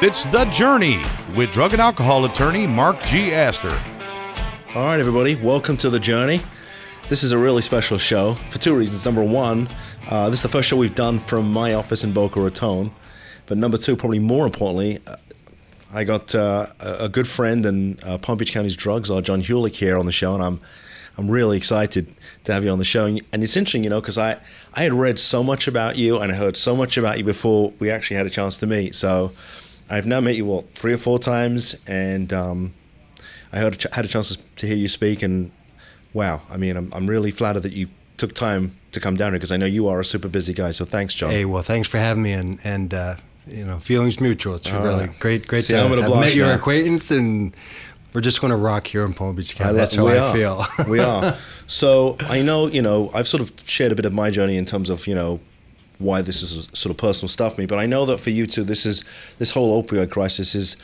It's The Journey with drug and alcohol attorney Mark G. Astor. All right, everybody, welcome to The Journey. This is a really special show for two reasons. Number one, this is the first show we've done from my office in Boca Raton. But number two, probably more importantly, I got a good friend and Palm Beach County's drug czar, John Hulick, here on the show, and I'm really excited to have you on the show. And it's interesting, you know, because I had read so much about you and I heard so much about you before we actually had a chance to meet. So I've now met you, 3 or 4 times, and I had a chance to hear you speak, and wow, I mean, I'm really flattered that you took time to come down here, because I know you are a super busy guy, so thanks, John. Hey, well, thanks for having me, and you know, feelings mutual. It's really great See, to I'm gonna have blush met your now. acquaintance, and we're just going to rock here in Palm Beach County. That's how I feel. We are. So I know, you know, I've sort of shared a bit of my journey in terms of, you know, why this is sort of personal stuff for me, but I know that for you too, this whole opioid crisis is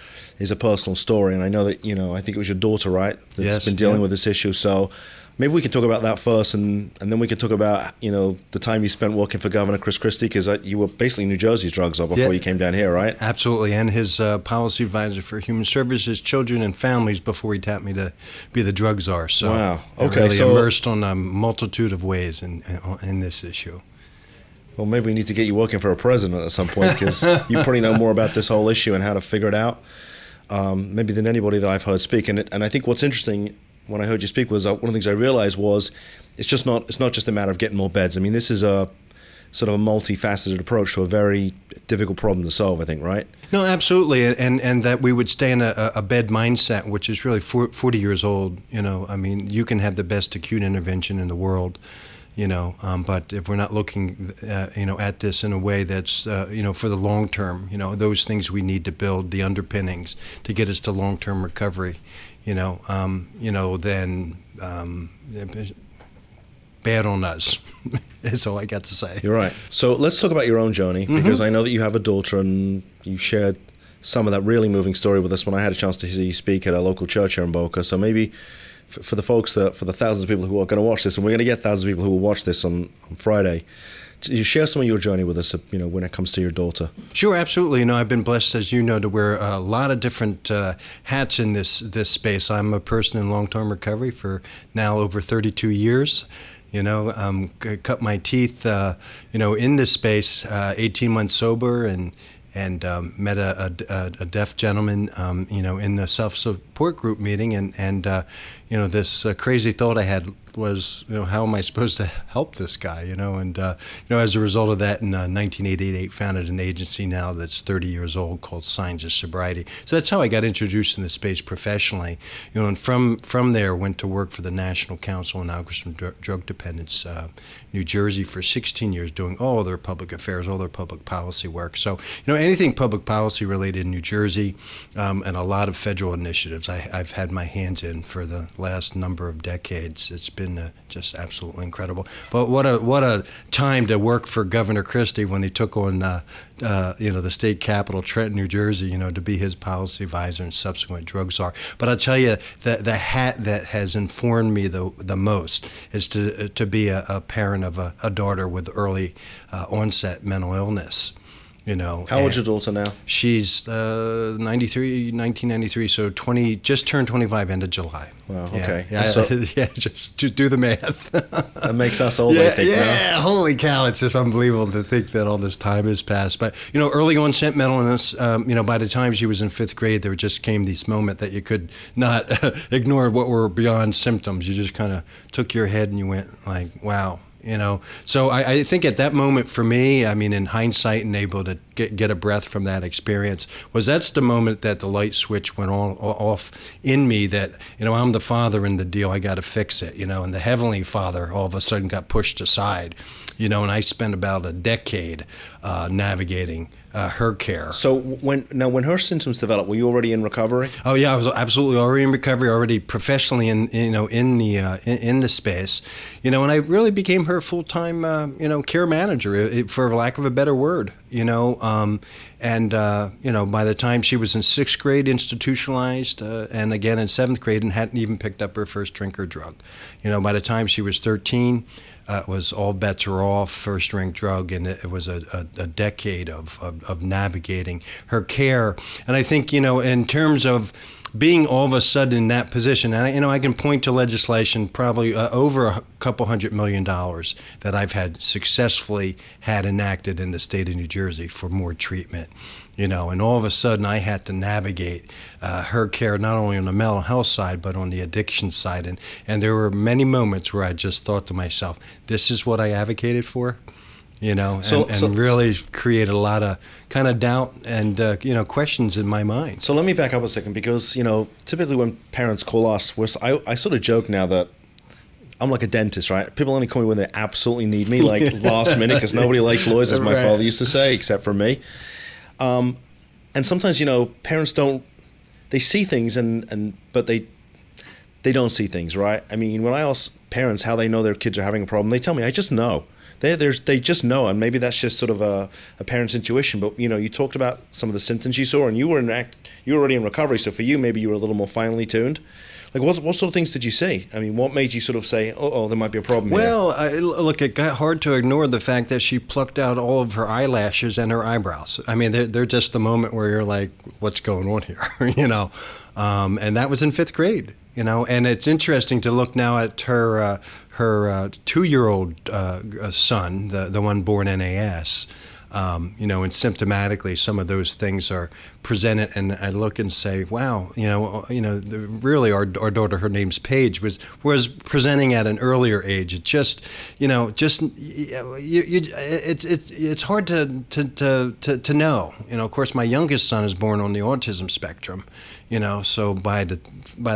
a personal story, and I know that, you know, I think it was your daughter, right, that's been dealing with this issue. So maybe we could talk about that first, and then we could talk about, you know, the time you spent working for Governor Christie, because you were basically New Jersey's drug czar before you came down here, right? Absolutely, and his policy advisor for human services, children, and families before he tapped me to be the drug czar. So wow, okay, really immersed on a multitude of ways in this issue. Well, maybe we need to get you working for a president at some point, because you probably know more about this whole issue and how to figure it out, maybe than anybody that I've heard speak. And I think what's interesting when I heard you speak was one of the things I realized was it's not just a matter of getting more beds. I mean, this is a sort of a multifaceted approach to a very difficult problem to solve, I think, right? No, absolutely, and that we would stay in a bed mindset, which is really 40 years old. You know, I mean, you can have the best acute intervention in the world, you know, but if we're not looking, you know, at this in a way that's, you know, for the long term, you know, those things we need to build the underpinnings to get us to long-term recovery, you know, then bad on us. Is all I got to say. You're right. So let's talk about your own journey, because I know that you have a daughter, and you shared some of that really moving story with us when I had a chance to hear you speak at a local church here in Boca. So maybe for the folks, for the thousands of people who are going to watch this, and we're going to get thousands of people who will watch this on Friday, you share some of your journey with us, you know, when it comes to your daughter. Sure, absolutely. You know, I've been blessed, as you know, to wear a lot of different hats in this space. I'm a person in long-term recovery for now over 32 years. You know, cut my teeth, you know, in this space, 18 months sober, and met a deaf gentleman, you know, in the self-support group meeting, and you know, this crazy thought I had was, you know, how am I supposed to help this guy, you know, and you know, as a result of that, in 1988, founded an agency now that's 30 years old called Signs of Sobriety. So that's how I got introduced in the space professionally, you know, and from there went to work for the National Council on Alcoholism and Drug Dependence, New Jersey, for 16 years, doing all their public affairs, all their public policy work. So, you know, anything public policy related in New Jersey, and a lot of federal initiatives I've had my hands in for the last number of decades. It's been just absolutely incredible. But what a time to work for Governor Christie when he took on you know, the state capital, Trenton, New Jersey, you know, to be his policy advisor and subsequent drug czar. But I'll tell you, the hat that has informed me the most is to be a parent of a daughter with early onset mental illness. You know, how old's your daughter now? She's 1993, so just turned 25 end of July. Wow, okay. Yeah, So, yeah, just do the math. That makes us old, I think. Yeah, holy cow, it's just unbelievable to think that all this time has passed. But, you know, early onset mental illness, you know, by the time she was in 5th grade, there just came this moment that you could not ignore what were beyond symptoms. You just kind of took your head and you went like, wow. You know, so I think at that moment for me, I mean, in hindsight and able to get a breath from that experience, that's the moment that the light switch went off in me that, you know, I'm the father in the deal, I got to fix it, you know, and the Heavenly Father all of a sudden got pushed aside, you know, and I spent about a decade navigating her care. So when her symptoms developed, were you already in recovery? Oh yeah, I was absolutely already in recovery, already professionally in the space, you know, and I really became her full-time care manager, for lack of a better word, you know, and you know, by the time she was in 6th grade, institutionalized, and again in 7th grade, and hadn't even picked up her first drink or drug, you know, by the time she was 13. was all bets are off, first-ring drug, and it was a decade of navigating her care. And I think, in terms of being all of a sudden in that position, and I can point to legislation probably over $200 million that I've had successfully had enacted in the state of New Jersey for more treatment. And all of a sudden I had to navigate her care not only on the mental health side but on the addiction side, and there were many moments where I just thought to myself, this is what I advocated for. And really create a lot of kind of doubt and, questions in my mind. So let me back up a second, because, typically when parents call us, I sort of joke now that I'm like a dentist, right? People only call me when they absolutely need me, like last minute, because nobody likes lawyers, as my father used to say, except for me. And sometimes, parents they see things but they don't see things, right? I mean, when I ask parents how they know their kids are having a problem, they tell me, I just know. They just know, and maybe that's just sort of a parent's intuition. But you talked about some of the symptoms you saw, and you were already in recovery. So for you, maybe you were a little more finely tuned. Like what sort of things did you see? I mean, what made you sort of say, oh, there might be a problem here? Well, look, it got hard to ignore the fact that she plucked out all of her eyelashes and her eyebrows. I mean, they're just the moment where you're like, what's going on here? And that was in 5th grade. And it's interesting to look now at her 2-year-old son, the one born NAS. And symptomatically, some of those things are presented, and I look and say, wow, really, our daughter, her name's Paige, was presenting at an earlier age. It just, it's hard to know. Of course, my youngest son is born on the autism spectrum. So by the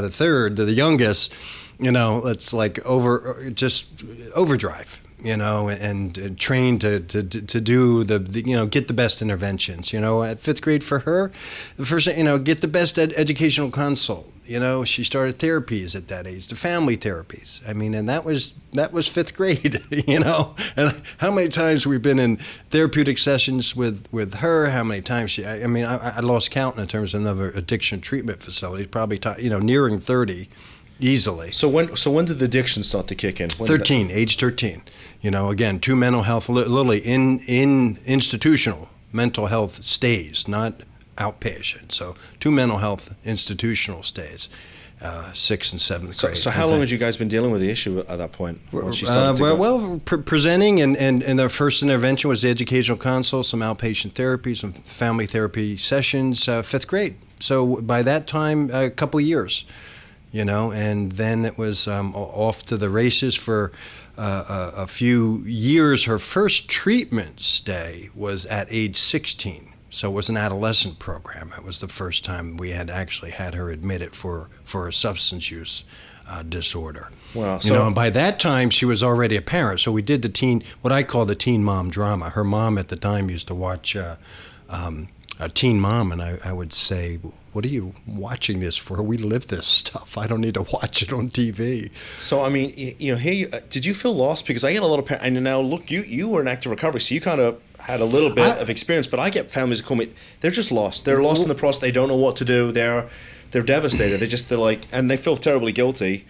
third, the youngest, it's like overdrive. And trained to do get the best interventions. At 5th grade for her, the first thing, get the best educational consult. She started therapies at that age, the family therapies. I mean, and that was 5th grade. And how many times we've been in therapeutic sessions with her? How many times I lost count in terms of another addiction treatment facilities. Probably nearing 30. Easily. So when did the addiction start to kick in? Age 13. Again, 2 mental health, literally in institutional mental health stays, not outpatient. So 2 mental health institutional stays, 6th and 7th grade. So how long had you guys been dealing with the issue at that point? When she started presenting and their first intervention was the educational consult, some outpatient therapy, some family therapy sessions, 5th grade. So by that time, a couple years. And then it was off to the races for a few years. Her first treatment stay was at age 16. So it was an adolescent program. It was the first time we had actually had her admitted for a substance use disorder. Wow. And by that time she was already a parent. So we did what I call the teen mom drama. Her mom at the time used to watch Teen Mom, and I would say, what are you watching this for? We live this stuff. I don't need to watch it on TV. So, I mean, did you feel lost? Because I get a lot of parents, and now look, you were in active recovery, so you kind of had a little bit of experience, but I get families that call me, they're just lost. They're lost in the process. They don't know what to do. They're devastated. They're like, and they feel terribly guilty.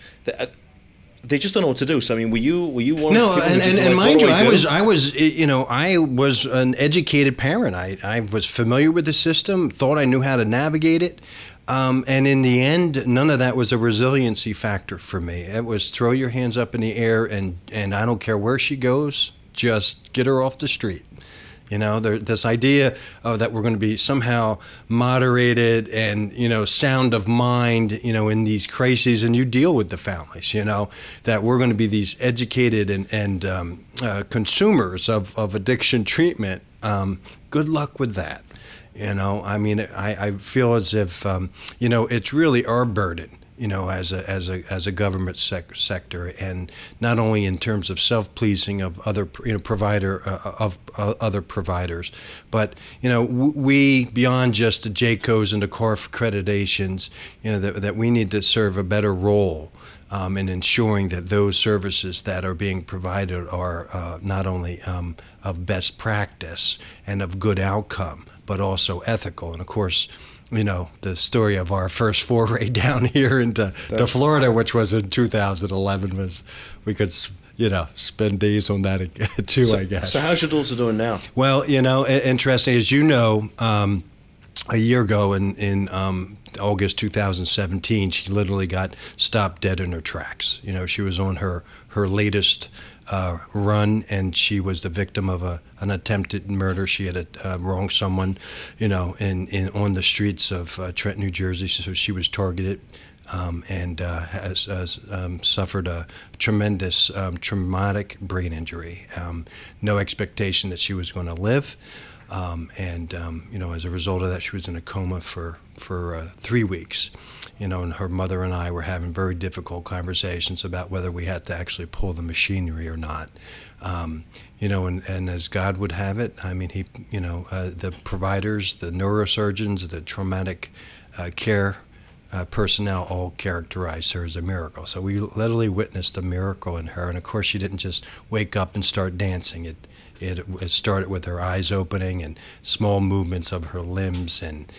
They just don't know what to do. So I mean, were you one? No, of the people and mind you, I I was an educated parent. I was familiar with the system, thought I knew how to navigate it, and in the end, none of that was a resiliency factor for me. It was throw your hands up in the air, and I don't care where she goes, just get her off the street. This idea that we're going to be somehow moderated and, sound of mind, in these crises, and you deal with the families, that we're going to be these educated and consumers of addiction treatment. Good luck with that. I feel as if, it's really our burden. As a government sector, and not only in terms of self-pleasing of other other providers, but we beyond just the JCOs and the CARF accreditations, that we need to serve a better role in ensuring that those services that are being provided are not only of best practice and of good outcome, but also ethical. And of course, the story of our first foray down here into Florida, which was in 2011, was we could spend days on that too, I guess. So how's your daughter doing now? Well, interesting, as you know, a year ago in August 2017, she literally got stopped dead in her tracks. She was on her latest run, and she was the victim of an attempted murder. She had wronged someone, in on the streets of Trenton, New Jersey. So she was targeted. And has suffered a tremendous traumatic brain injury. No expectation that she was going to live. As a result of that, she was in a coma for 3 weeks. And her mother and I were having very difficult conversations about whether we had to actually pull the machinery or not. And as God would have it, I mean, the providers, the neurosurgeons, the traumatic care personnel all characterized her as a miracle. So we literally witnessed a miracle in her. And of course, she didn't just wake up and start dancing. It started with her eyes opening and small movements of her limbs, and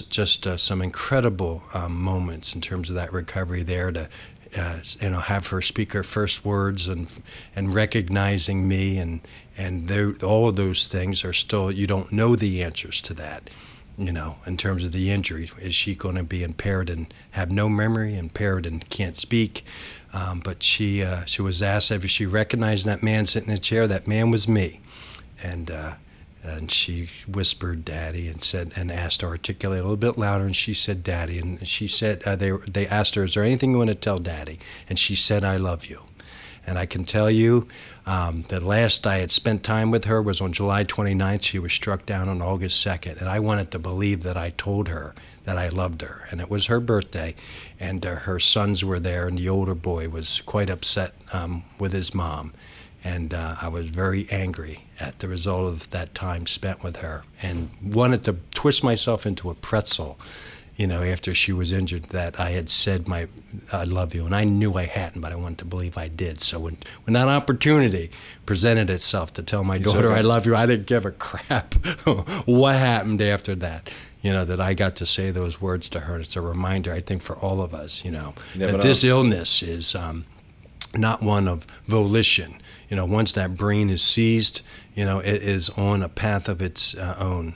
just some incredible moments in terms of that recovery there to have her speak her first words and recognizing me, and all of those things are still, you don't know the answers to that. In terms of the injury, is she going to be impaired and have no memory, impaired and can't speak? But she was asked if she recognized that man sitting in the chair. That man was me, and she whispered "Daddy" and asked to articulate a little bit louder, and she said "Daddy," and she said they asked her, "Is there anything you want to tell Daddy?" And she said, "I love you." And I can tell you, the last I had spent time with her was on July 29th. She was struck down on August 2nd. And I wanted to believe that I told her that I loved her. And it was her birthday, and her sons were there, and the older boy was quite upset with his mom. And I was very angry at the result of that time spent with her, and wanted to twist myself into a pretzel, after she was injured, that I had said I love you. And I knew I hadn't, but I wanted to believe I did. So when that opportunity presented itself to tell my daughter I love you, I didn't give a crap what happened after that. That I got to say those words to her. It's a reminder, I think, for all of us, that this illness is not one of volition. Once that brain is seized, it is on a path of its own,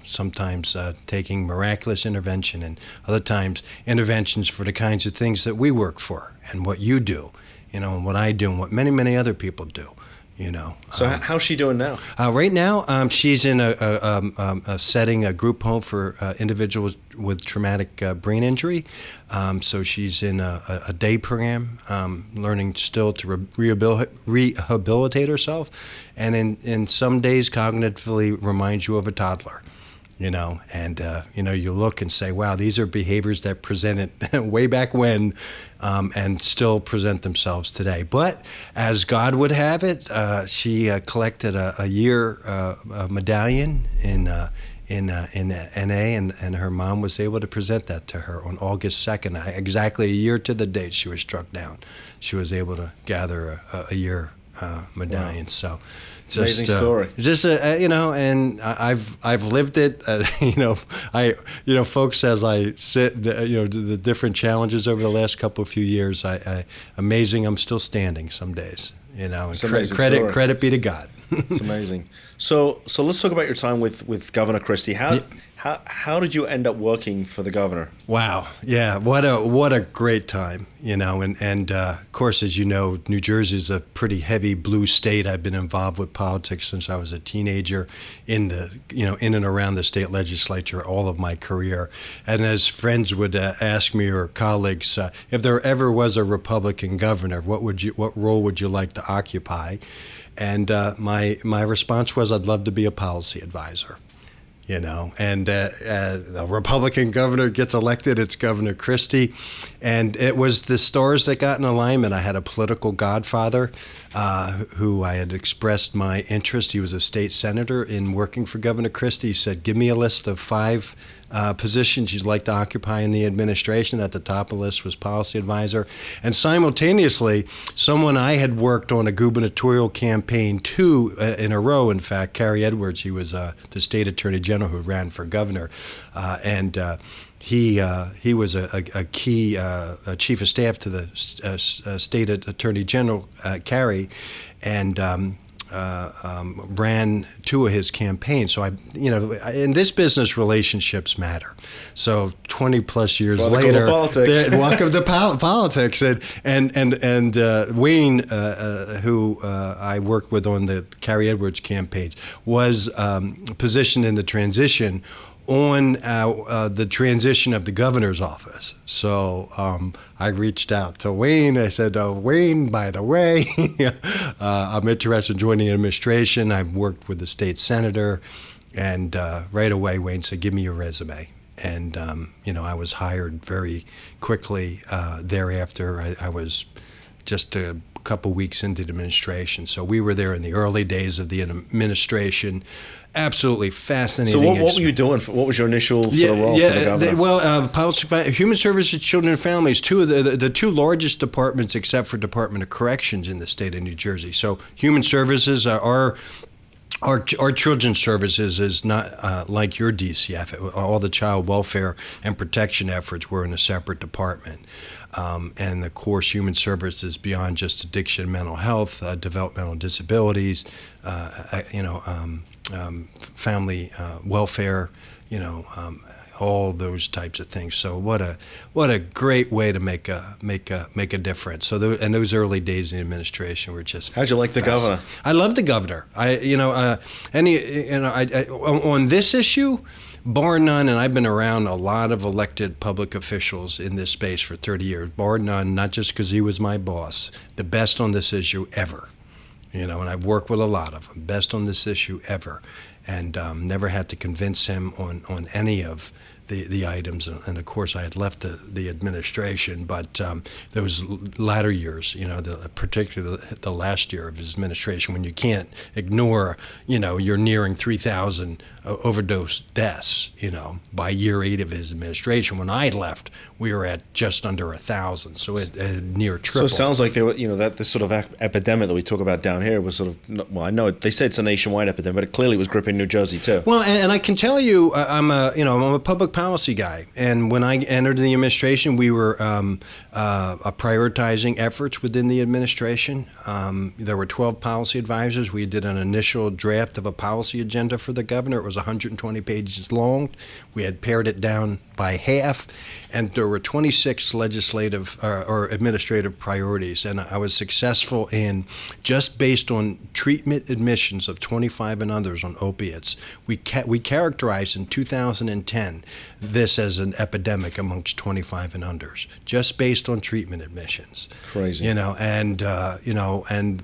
sometimes taking miraculous intervention, and other times interventions for the kinds of things that we work for, and what you do, and what I do, and what many, many other people do. So how's she doing now? Right now, she's in a setting, a group home for individuals with traumatic brain injury. So she's in a day program, learning still to rehabilitate herself, and in some days cognitively reminds you of a toddler. You look and say, wow, these are behaviors that presented way back when, and still present themselves today. But as God would have it, she collected a year medallion in NA, and her mom was able to present that to her on August 2nd, exactly a year to the date she was struck down. She was able to gather a year medallion. Wow. So. Amazing story. Just and I've lived it. Folks, as I sit, the different challenges over the last few years. Amazing. I'm still standing some days. And credit be to God. It's amazing. So let's talk about your time with Governor Christie. How did you end up working for the governor? Wow, yeah, what a great time, and of course, as you know, New Jersey is a pretty heavy blue state. I've been involved with politics since I was a teenager, in and around the state legislature all of my career. And as friends would ask me, or colleagues, if there ever was a Republican governor, what role would you like to occupy? And my response was, I'd love to be a policy advisor. And a Republican governor gets elected, it's Governor Christie. And it was the stars that got in alignment. I had a political godfather who I had expressed my interest. He was a state senator in working for Governor Christie. He said, give me a list of 5 positions you'd like to occupy in the administration. At the top of the list was policy advisor. And simultaneously, someone I had worked on a gubernatorial campaign 2 in a row, in fact, Carrie Edwards, he was the state attorney general General who ran for governor, and he was a key chief of staff to the state attorney general, Carey, and ran two of his campaigns. So in this business, relationships matter. So 20 plus years later, welcome to politics. And Wayne, who I worked with on the Carey Edwards campaigns, was positioned in the transition on the transition of the governor's office. So I reached out to Wayne. I said, Wayne, by the way, I'm interested in joining the administration. I've worked with the state senator. And right away, Wayne said, give me your resume. And, I was hired very quickly thereafter. I was just a couple weeks into the administration. So we were there in the early days of the administration. Absolutely fascinating. So what were you doing? What was your initial sort of role for the governor? Policy, Human Services, Children and Families, two of the two largest departments except for Department of Corrections in the state of New Jersey. So Human Services are Our children's services is not like your DCF. All the child welfare and protection efforts were in a separate department. And of course, human services beyond just addiction, mental health, developmental disabilities, family welfare, all those types of things. So what a great way to make a difference. So and those early days in the administration were just. How'd you like the governor? I love the governor. On this issue, bar none, and I've been around a lot of elected public officials in this space for 30 years. Bar none, not just because he was my boss, the best on this issue ever. And I've worked with a lot of them, best on this issue ever, and never had to convince him on any of the items. And of course, I had left the administration, but those latter years, particularly the last year of his administration, when you can't ignore, you're nearing 3,000 overdose deaths, by year 8 of his administration. When I left, we were at just under 1,000, so it near triple. So it sounds like they were, that this sort of epidemic that we talk about down here was sort of, well, I know they said it's a nationwide epidemic, but it clearly was gripping New Jersey too. Well, and I can tell you, I'm a public policy guy, and when I entered the administration, we were prioritizing efforts within the administration. There were 12 policy advisors. We did an initial draft of a policy agenda for the governor. It was 120 pages long. We had pared it down by half, and there were 26 legislative or administrative priorities, and I was successful in, just based on treatment admissions of 25 and others on opiates, we characterized in 2010 this as an epidemic amongst 25 and unders, just based on treatment admissions. Crazy. And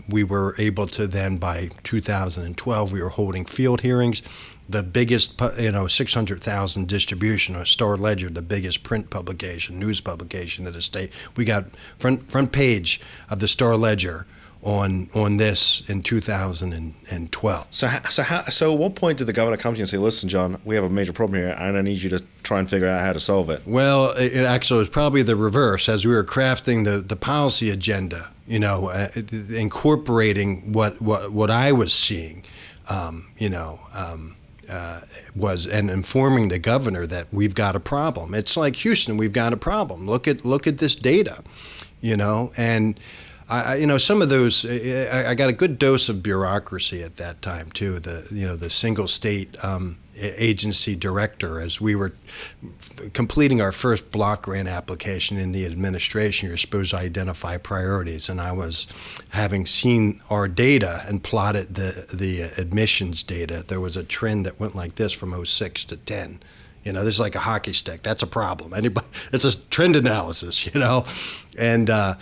we were able to then, by 2012, we were holding field hearings. The biggest, 600,000 distribution, or Star Ledger, the biggest print publication, news publication of the state. We got front page of the Star Ledger on this in 2012. So at what point did the governor come to you and say, "Listen, John, we have a major problem here, and I need you to try and figure out how to solve it"? Well, it actually was probably the reverse. As we were crafting the policy agenda, incorporating what I was seeing, was, and informing the governor that we've got a problem. It's like Houston, we've got a problem. Look at this data, and I some of those, I got a good dose of bureaucracy at that time too. The single state agency director, as we were completing our first block grant application in the administration, you're supposed to identify priorities, and I was, having seen our data and plotted the admissions data, there was a trend that went like this from 06 to 10. This is like a hockey stick. That's a problem. It's a trend analysis, And the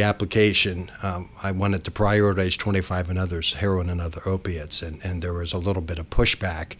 application, I wanted to prioritize 25 and others, heroin and other opiates, and there was a little bit of pushback.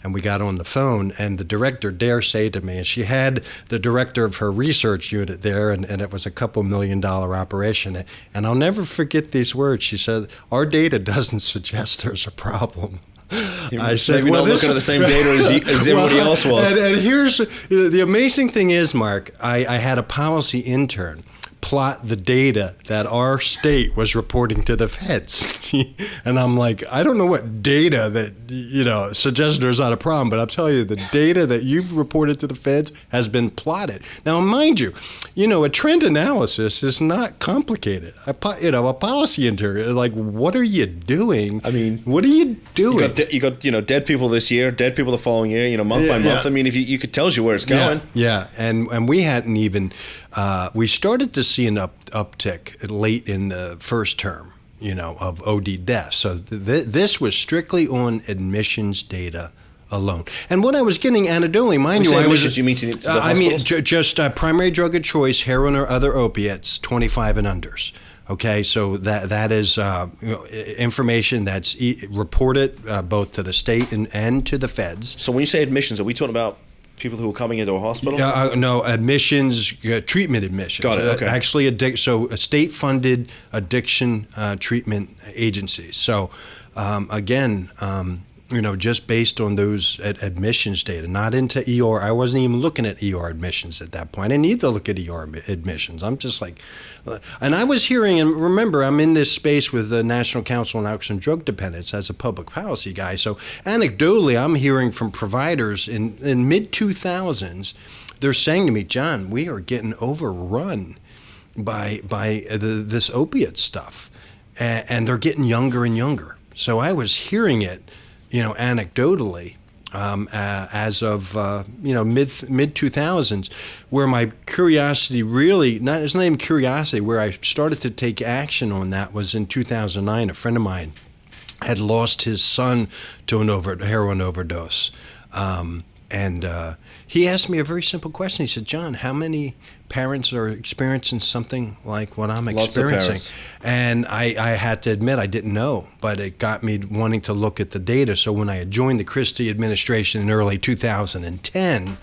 And we got on the phone, and the director dare say to me, and she had the director of her research unit there, and it was a couple $1 million operation. And I'll never forget these words. She said, "Our data doesn't suggest there's a problem." I said, "Well, looking at the same data as everybody else was." And here's the amazing thing is, Mark, I had a policy intern plot the data that our state was reporting to the feds. And I'm like, I don't know what data that, suggests there's not a problem, but I'll tell you, the data that you've reported to the feds has been plotted. Now, mind you, a trend analysis is not complicated. A policy intern, like, what are you doing? I mean, what are you doing? You got dead people this year, dead people the following year, month by month. I mean, if you could tells you where it's going. Yeah. And we hadn't even, we started to see an uptick late in the first term, of OD deaths. So this was strictly on admissions data alone. And what I was getting anecdotally, mind you, you mean to the hospitals? Just primary drug of choice, heroin or other opiates, 25 and unders. Okay, so that is information that's reported both to the state and to the feds. So when you say admissions, are we talking about people who are coming into a hospital? No, admissions, treatment admissions. Got it, okay. Actually, so state-funded addiction treatment agencies. So, again, just based on those admissions data, not into ER. I wasn't even looking at ER admissions at that point. I need to look at ER admissions. I'm just like, and I was hearing, and remember, I'm in this space with the National Council on Alcohol and Drug Dependence as a public policy guy. So anecdotally, I'm hearing from providers in mid-2000s, they're saying to me, John, we are getting overrun by this opiate stuff, and they're getting younger and younger. So I was hearing it, anecdotally, as of mid 2000s, where my curiosity really it's not even curiosity. Where I started to take action on that was in 2009. A friend of mine had lost his son to a heroin overdose, and he asked me a very simple question. He said, "John, how many parents are experiencing something like what I'm experiencing?" And I had to admit I didn't know, but it got me wanting to look at the data. So when I had joined the Christie administration in early 2010,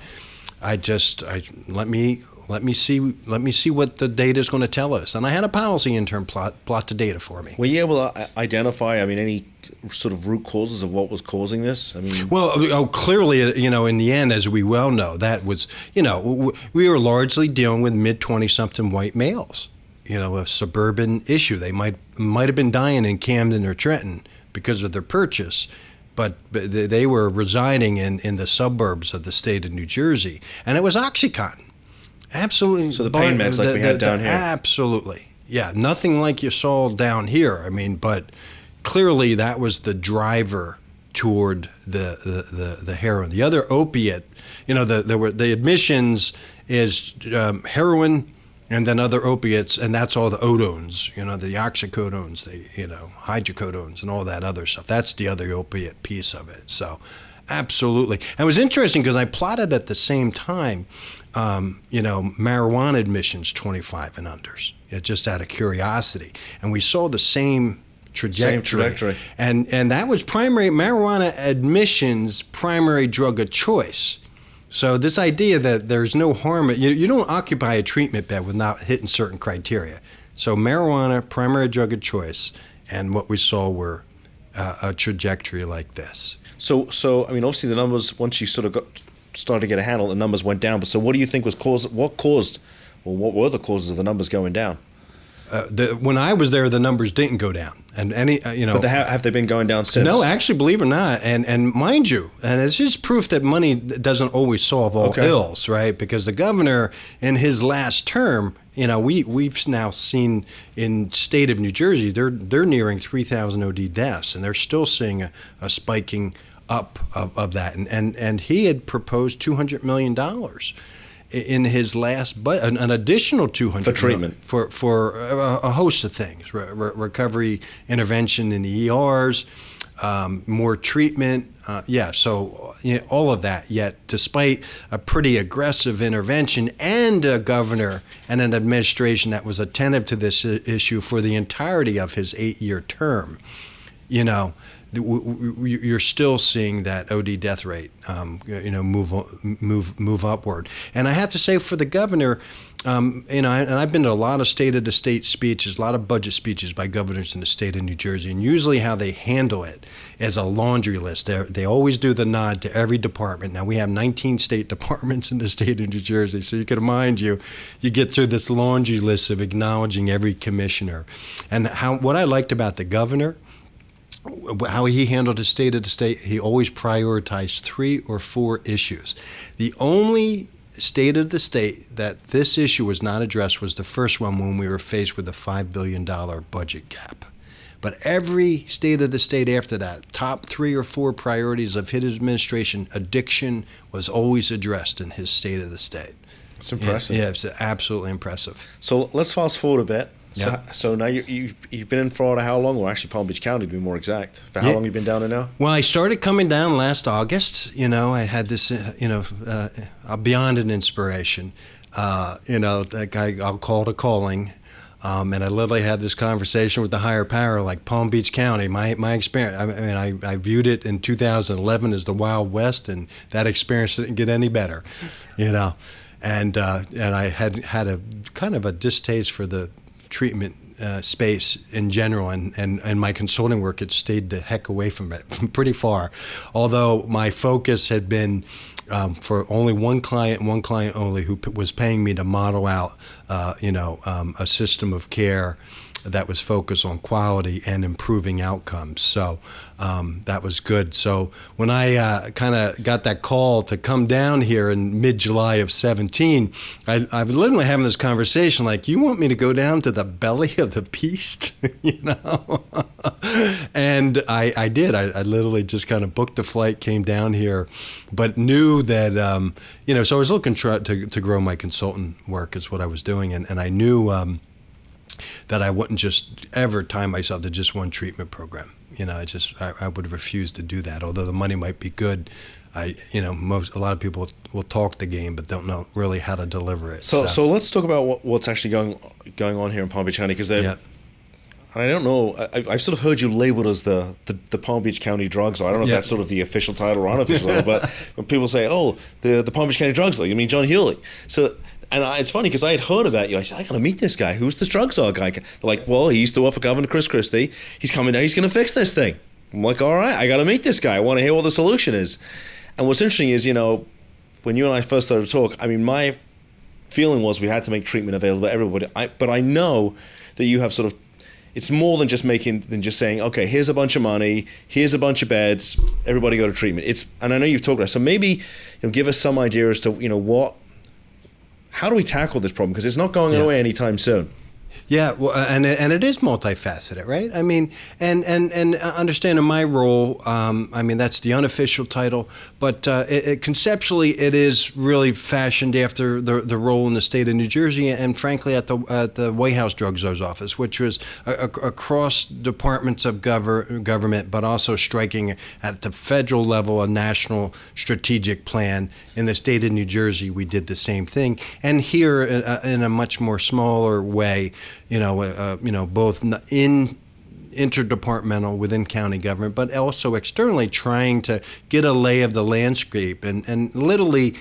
let me see what the data is going to tell us. And I had a policy intern plot the data for me. Were you able to identify, any sort of root causes of what was causing this? Well, clearly, in the end, as we well know, that was, we were largely dealing with mid-20-something white males, a suburban issue. They might have been dying in Camden or Trenton because of their purchase, but they were residing in the suburbs of the state of New Jersey. And it was OxyContin. Absolutely. So the pain meds like we had down here. Absolutely. Yeah, nothing like you saw down here. But clearly that was the driver toward the heroin. The other opiate, the admissions is heroin and then other opiates, and that's all the odones, the oxycodones, the hydrocodones, and all that other stuff. That's the other opiate piece of it. So, absolutely. And it was interesting because I plotted at the same time, marijuana admissions 25 and unders, just out of curiosity, and we saw the same trajectory. And that was primary marijuana admissions, primary drug of choice. So this idea that there's no harm, you don't occupy a treatment bed without hitting certain criteria. So marijuana, primary drug of choice, and what we saw were a trajectory like this. So obviously the numbers, once you sort of started to get a handle, the numbers went down. But so what do you think was what were the causes of the numbers going down? When I was there, the numbers didn't go down, and But have they been going down since? No, actually, believe it or not, and mind you, and it's just proof that money doesn't always solve all ills, right? Because the governor, in his last term, we've now seen in state of New Jersey, they're nearing 3,000 OD deaths, and they're still seeing a spiking up of that, and he had proposed $200 million. In his last budget, an additional $200 for treatment for a host of things, recovery intervention in the ERs, more treatment, so all of that. Yet, despite a pretty aggressive intervention and a governor and an administration that was attentive to this issue for the entirety of his 8-year term, you're still seeing that OD death rate, move upward. And I have to say, for the governor, and I've been to a lot of state-of-the-state speeches, a lot of budget speeches by governors in the state of New Jersey, and usually how they handle it is a laundry list. They always do the nod to every department. Now, we have 19 state departments in the state of New Jersey, so you can mind you get through this laundry list of acknowledging every commissioner. And what I liked about the governor, how he handled his state of the state, he always prioritized 3 or 4 issues. The only state of the state that this issue was not addressed was the first one, when we were faced with a $5 billion budget gap. But every state of the state after that, top 3 or 4 priorities of his administration, addiction was always addressed in his state of the state. It's impressive. Yeah, it's absolutely impressive. So let's fast forward a bit. Yep. So now you've been in Florida how long? Or actually Palm Beach County, to be more exact. For how long have you been down there now? Well, I started coming down last August. I had this, beyond an inspiration. I'll call it a calling. And I literally had this conversation with the higher power, like Palm Beach County. My experience, I viewed it in 2011 as the Wild West, and that experience didn't get any better, And I had a kind of a distaste for the treatment space in general, and my consulting work had stayed the heck away from it pretty far. Although my focus had been for only one client only, who was paying me to model out, a system of care that was focused on quality and improving outcomes. So that was good. So when I kind of got that call to come down here in mid-July of 17, I was literally having this conversation like, you want me to go down to the belly of the beast? And I did. I literally just kind of booked a flight, came down here, but knew that, so I was looking to grow my consultant work is what I was doing. And I knew that I wouldn't just ever tie myself to just one treatment program. I would refuse to do that. Although the money might be good, a lot of people will talk the game, but don't know really how to deliver it. So let's talk about what's actually going on here in Palm Beach County, because and I don't know, I've sort of heard you labeled as the Palm Beach County drug czar. I don't know if that's sort of the official title or unofficial title, but when people say, the Palm Beach County drug czar, you mean John Hulick. So. And it's funny because I had heard about you. I said, I got to meet this guy. Who's this drug czar guy? They're like, well, he used to work for Governor Christie. He's coming down. He's going to fix this thing. I'm like, all right, I got to meet this guy. I want to hear what the solution is. And what's interesting is, when you and I first started to talk, my feeling was we had to make treatment available to everybody. But I know that you have sort of, it's more than just saying, okay, here's a bunch of money, here's a bunch of beds, everybody go to treatment. And I know you've talked about it. So maybe give us some idea as to, how do we tackle this problem? Because it's not going away anytime soon. Yeah, well, and it is multifaceted, right? And understanding my role, that's the unofficial title, but conceptually it is really fashioned after the role in the state of New Jersey, and frankly at the White House Drug Czar's office, which was across departments of government, but also striking at the federal level a national strategic plan. In the state of New Jersey, we did the same thing, and here in a much more smaller way. Both in interdepartmental within county government, but also externally trying to get a lay of the landscape and literally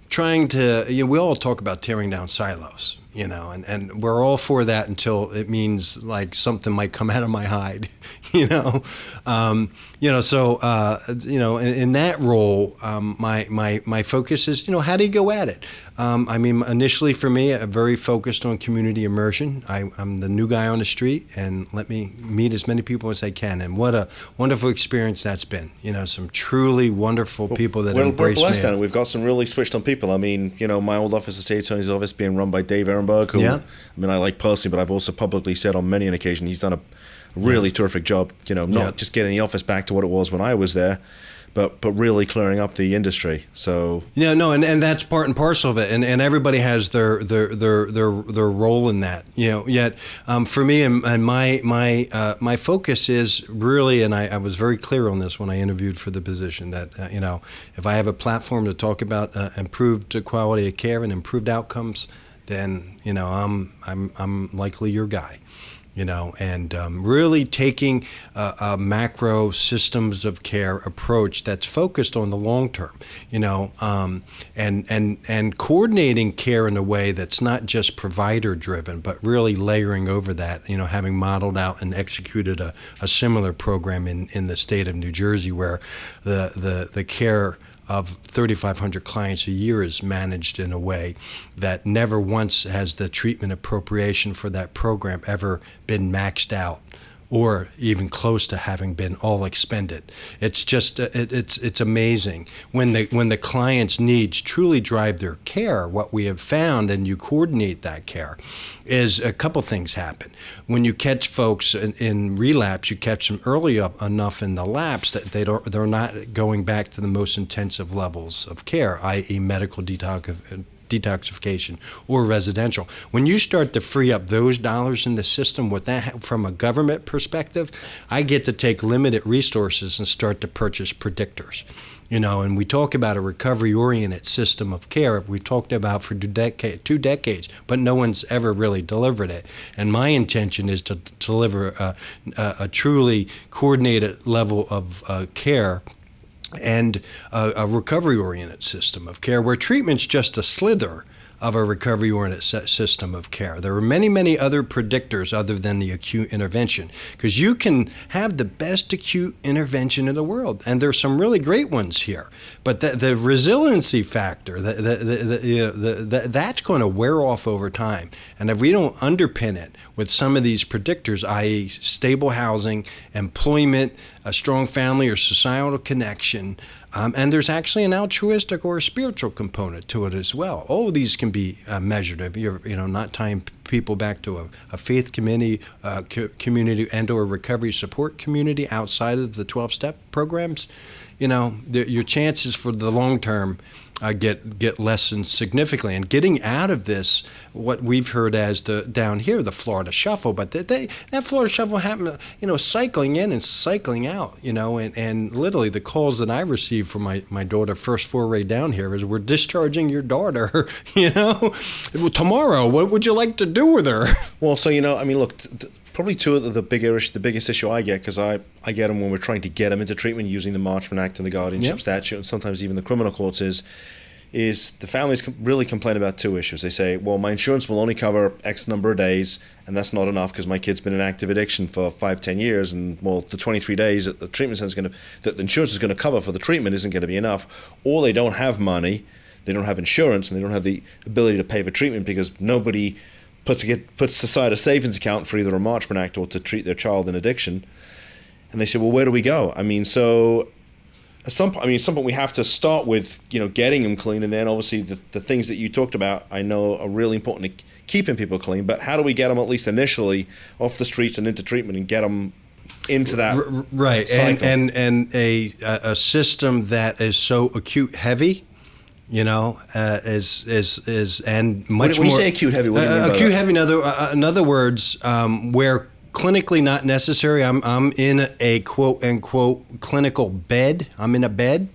trying to, we all talk about tearing down silos, and we're all for that until it means like something might come out of my hide, in that role, my focus is, how do you go at it? Initially for me, I'm very focused on community immersion. I'm the new guy on the street, and let me meet as many people as I can. And what a wonderful experience that's been. Some truly wonderful people that embrace me. We're blessed, and we've got some really switched on people. My old office, the state attorney's office, being run by Dave Ehrenberg, who I like personally, but I've also publicly said on many an occasion he's done a really terrific job. Not just getting the office back to what it was when I was there, but really clearing up the industry. So and that's part and parcel of it, and everybody has their role in that. Yet for me and my focus is really, and I was very clear on this when I interviewed for the position, that if I have a platform to talk about improved quality of care and improved outcomes, then I'm likely your guy. and really taking a macro systems of care approach that's focused on the long term, and coordinating care in a way that's not just provider driven, but really layering over that, having modeled out and executed a similar program in the state of New Jersey, where the care of 3,500 clients a year is managed in a way that never once has the treatment appropriation for that program ever been maxed out or even close to having been all expended. It's just, it's amazing. When the client's needs truly drive their care, what we have found, and you coordinate that care, is a couple things happen. When you catch folks in relapse, you catch them early enough in the lapse that they're not going back to the most intensive levels of care, i.e. medical detoxification or residential. When you start to free up those dollars in the system, with that, from a government perspective, I get to take limited resources and start to purchase predictors. And we talk about a recovery-oriented system of care we've talked about for 2 decades, but no one's ever really delivered it. And my intention is to deliver a truly coordinated level of care and a recovery-oriented system of care, where treatment's just a slither of a recovery-oriented system of care. There are many, many other predictors other than the acute intervention, because you can have the best acute intervention in the world, and there's some really great ones here. But the resiliency factor, that's going to wear off over time. And if we don't underpin it with some of these predictors, i.e. stable housing, employment, a strong family or societal connection, and there's actually an altruistic or a spiritual component to it as well. All of these can be measured. If you're, not tying people back to a faith community, and or recovery support community outside of the 12-step programs, your chances for the long term get lessened significantly. And getting out of this, what we've heard as down here, the Florida Shuffle, but that Florida Shuffle happened, cycling in and cycling out, and literally the calls that I received from my daughter first foray down here is, we're discharging your daughter, tomorrow, what would you like to do with her? Well, so, look, probably two of the biggest issue I get, because I get them when we're trying to get them into treatment using the Marchman Act and the guardianship statute, and sometimes even the criminal courts, is the families really complain about two issues. They say, well, my insurance will only cover X number of days, and that's not enough because my kid's been in active addiction for 5-10 years, and well, the 23 days that the treatment center that the insurance is going to cover for the treatment isn't going to be enough, or they don't have money, they don't have insurance, and they don't have the ability to pay for treatment because nobody puts aside a savings account for either a Marchman Act or to treat their child in addiction. And they say, well, where do we go? At some point we have to start with, getting them clean, and then obviously the things that you talked about I know are really important to keeping people clean. But how do we get them, at least initially, off the streets and into treatment and get them into that right cycle? And a system that is so acute heavy, is and much when more. You say acute heavy, what do you mean by acute that? heavy? In other words, where clinically not necessary. I'm in a quote unquote clinical bed. I'm in a bed.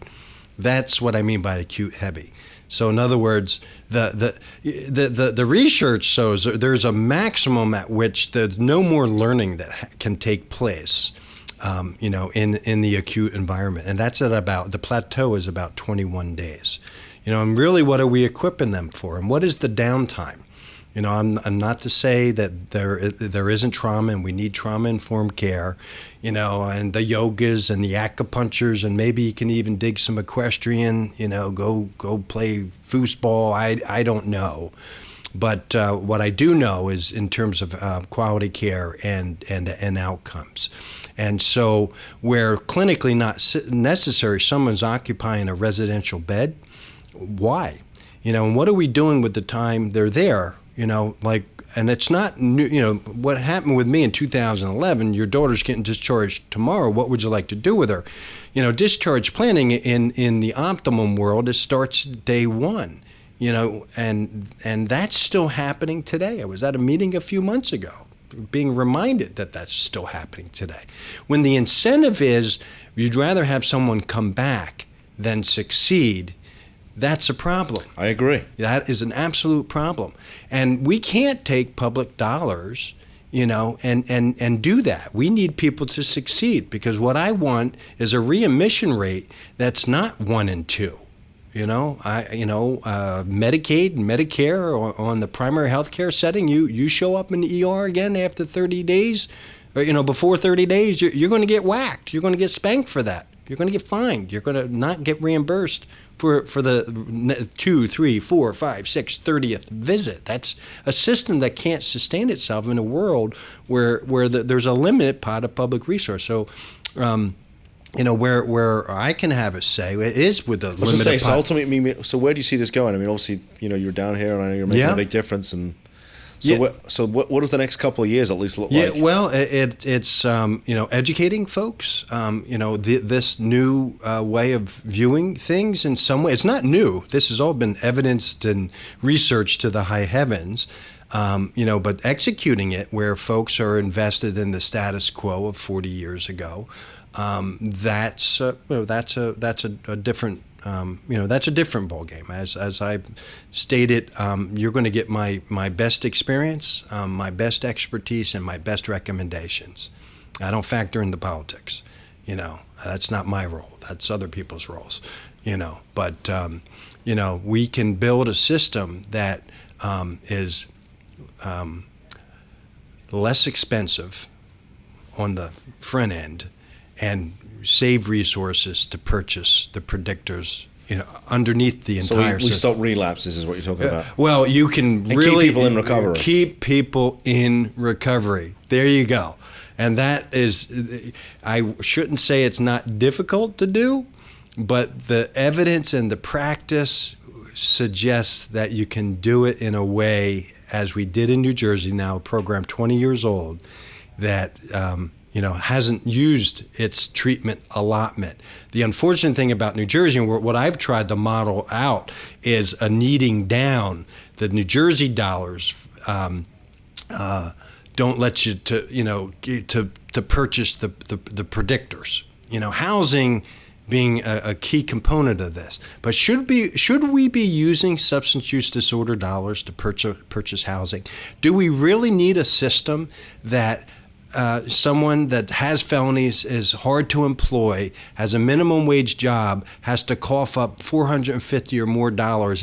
That's what I mean by acute heavy. So in other words, the research shows there's a maximum at which there's no more learning that can take place, in the acute environment, and that's at about, the plateau is about 21 days. And really, what are we equipping them for, and what is the downtime? I'm not to say that there isn't trauma and we need trauma-informed care, and the yogas and the acupunctures, and maybe you can even dig some equestrian, go play foosball. I don't know. But what I do know is in terms of quality care and outcomes. And so where clinically not necessary, someone's occupying a residential bed, why? And what are we doing with the time they're there? And it's not new, what happened with me in 2011, your daughter's getting discharged tomorrow, what would you like to do with her? Discharge planning in the optimum world, it starts day one, and that's still happening today. I was at a meeting a few months ago, being reminded that that's still happening today. When the incentive is you'd rather have someone come back than succeed, that's a problem. I agree. That is an absolute problem. And we can't take public dollars, and do that. We need people to succeed, because what I want is a readmission rate that's not 1 and 2. Medicaid, Medicare, or on the primary health care setting, you show up in the ER again after 30 days, or, before 30 days, you're going to get whacked. You're going to get spanked for that. You're going to get fined. You're going to not get reimbursed for the 2, 3, 4, 5, 6, 30th visit. That's a system that can't sustain itself in a world where there's a limited pot of public resource. So, where I can have a say is with the limited pot. So ultimately, so where do you see this going? I mean, obviously, you're down here, and I know you're making a big difference, and so what does the next couple of years at least look like? Well, it's educating folks. This new way of viewing things in some way. It's not new. This has all been evidenced and researched to the high heavens. But executing it where folks are invested in the status quo of 40 years ago. That's a different ballgame. As I stated, you're going to get my best experience, my best expertise, and my best recommendations. I don't factor into politics. That's not my role. That's other people's roles. But we can build a system that is less expensive on the front end, and save resources to purchase the predictors, underneath the entire system. So we stop relapses is what you're talking about. Well, you can really keep people in recovery. Keep people in recovery. There you go. And that is, I shouldn't say it's not difficult to do, but the evidence and the practice suggests that you can do it in a way, as we did in New Jersey now, a program 20 years old, that hasn't used its treatment allotment. The unfortunate thing about New Jersey, and what I've tried to model out, is a kneading down. The New Jersey dollars don't let you to purchase the predictors. Housing being a key component of this. But should we be using substance use disorder dollars to purchase housing? Do we really need a system that someone that has felonies, is hard to employ, has a minimum wage job, has to cough up $450 or more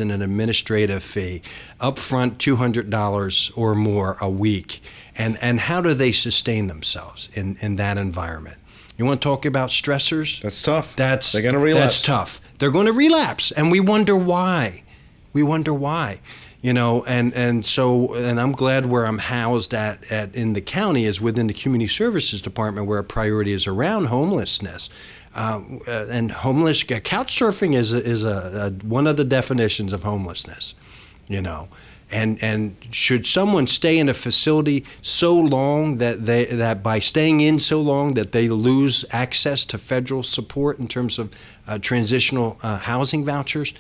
in an administrative fee, upfront $200 or more a week, and how do they sustain themselves in that environment? You want to talk about stressors? That's tough. They're going to relapse. That's tough. They're going to relapse, and we wonder why. And I'm glad where I'm housed at in the county is within the community services department, where a priority is around homelessness. And couch surfing is one of the definitions of homelessness, And should someone stay in a facility so long that by staying in so long that they lose access to federal support in terms of transitional housing vouchers?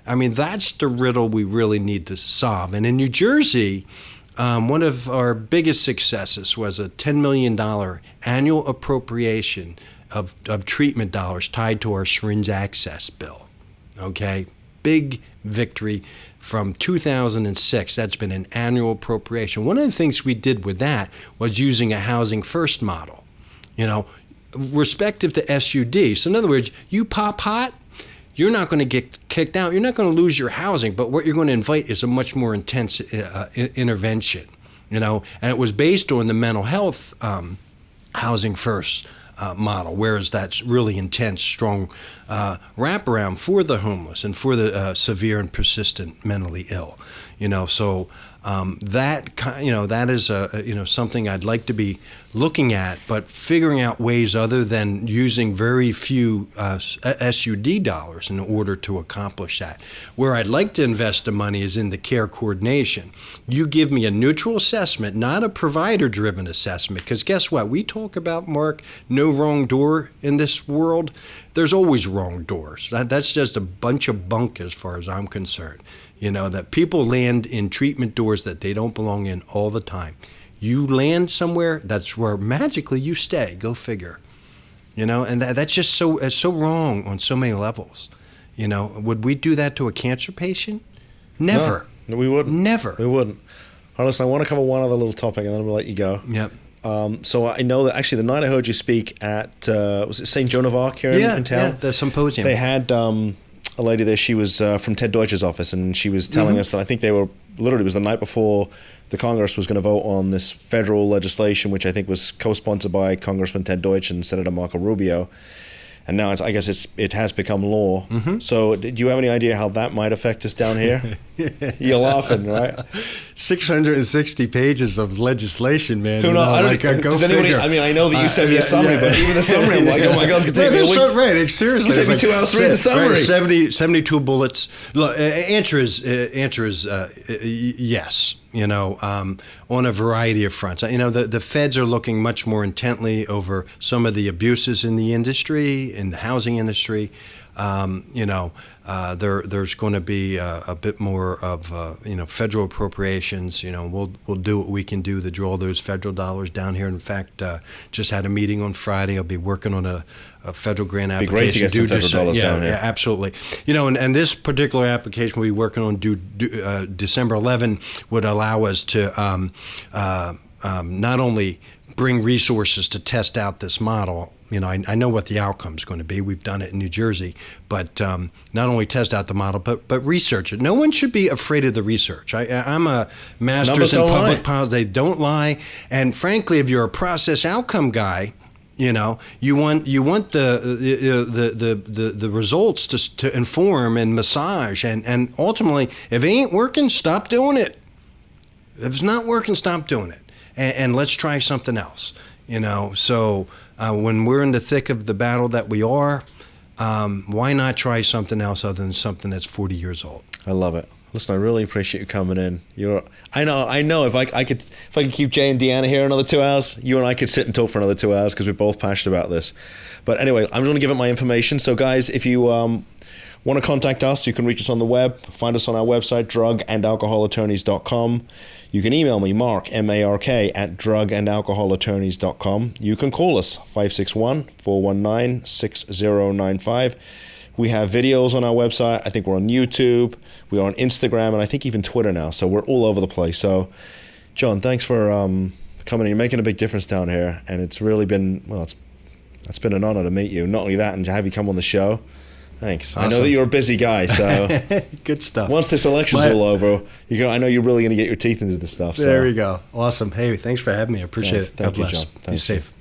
I mean, that's the riddle we really need to solve. And in New Jersey, one of our biggest successes was a $10 million annual appropriation of treatment dollars tied to our syringe access bill. Okay? Big victory from 2006. That's been an annual appropriation. One of the things we did with that was using a housing first model, respective to SUD. So in other words, you pop hot, you're not going to get kicked out. You're not going to lose your housing, but what you're going to invite is a much more intense intervention, and it was based on the mental health housing first model, whereas that's really intense, strong wraparound for the homeless and for the severe and persistent mentally ill. So that is something I'd like to be looking at, but figuring out ways other than using very few SUD dollars in order to accomplish that. Where I'd like to invest the money is in the care coordination. You give me a neutral assessment, not a provider-driven assessment, because guess what? We talk about, Mark, no wrong door in this world. There's always wrong doors. That's just a bunch of bunk as far as I'm concerned. That people land in treatment doors that they don't belong in all the time. You land somewhere, that's where magically you stay. Go figure. And that's just so wrong on so many levels. Would we do that to a cancer patient? Never. No, we wouldn't. Never. We wouldn't. right, listen, I want to cover one other little topic, and then I'm going to let you go. Yep. So I know that actually the night I heard you speak at, was it St. Joan of Arc here in town? Yeah, the symposium. They had a lady there. She was from Ted Deutsch's office, and she was telling us that I think they were, literally it was the night before the Congress was going to vote on this federal legislation, which I think was co-sponsored by Congressman Ted Deutsch and Senator Marco Rubio. And now I guess it has become law. So do you have any idea how that might affect us down here? You're laughing, right? 660 pages of legislation, man. Who knows? Does anybody? I mean, I know that you sent me a summary, but even the summary, I'm like, oh my God, it's going to take me a week. Right, seriously. It's like 2 hours to read the summary. Right, 72 bullets. Look, answer is yes. On a variety of fronts. The feds are looking much more intently over some of the abuses in the industry, in the housing industry. There's going to be a bit more of federal appropriations. We'll do what we can do to draw those federal dollars down here. In fact, just had a meeting on Friday. I'll be working on a federal grant application. It'd be great to get some federal dollars down here. Yeah, absolutely. And this particular application we'll be working on December 11 would allow us to not only bring resources to test out this model. I know what the outcome is going to be. We've done it in New Jersey, but not only test out the model, but research it. No one should be afraid of the research. I'm a master's in public policy. They don't lie. And frankly, if you're a process outcome guy, you want the results to inform and massage, and ultimately, if it ain't working, stop doing it. If it's not working, stop doing it, and let's try something else. So when we're in the thick of the battle that we are, why not try something else other than something that's 40 years old? I love it. Listen, I really appreciate you coming in. I know. If I could keep Jay and Deanna here another 2 hours, you and I could sit and talk for another 2 hours because we're both passionate about this. But anyway, I'm going to give it my information. So guys, if you want to contact us, you can reach us on the web. Find us on our website, drugandalcoholattorneys.com. You can email me, Mark, M-A-R-K, at drugandalcoholattorneys.com. You can call us, 561-419-6095. We have videos on our website. I think we're on YouTube. We are on Instagram, and I think even Twitter now. So we're all over the place. So, John, thanks for coming in. You're making a big difference down here, and it's really been, it's been an honor to meet you. Not only that, and to have you come on the show. Thanks. Awesome. I know that you're a busy guy, so good stuff. Once this election's all over, I know you're really going to get your teeth into this stuff. So. There we go. Awesome. Hey, thanks for having me. I appreciate it. Thank you, John. Be safe.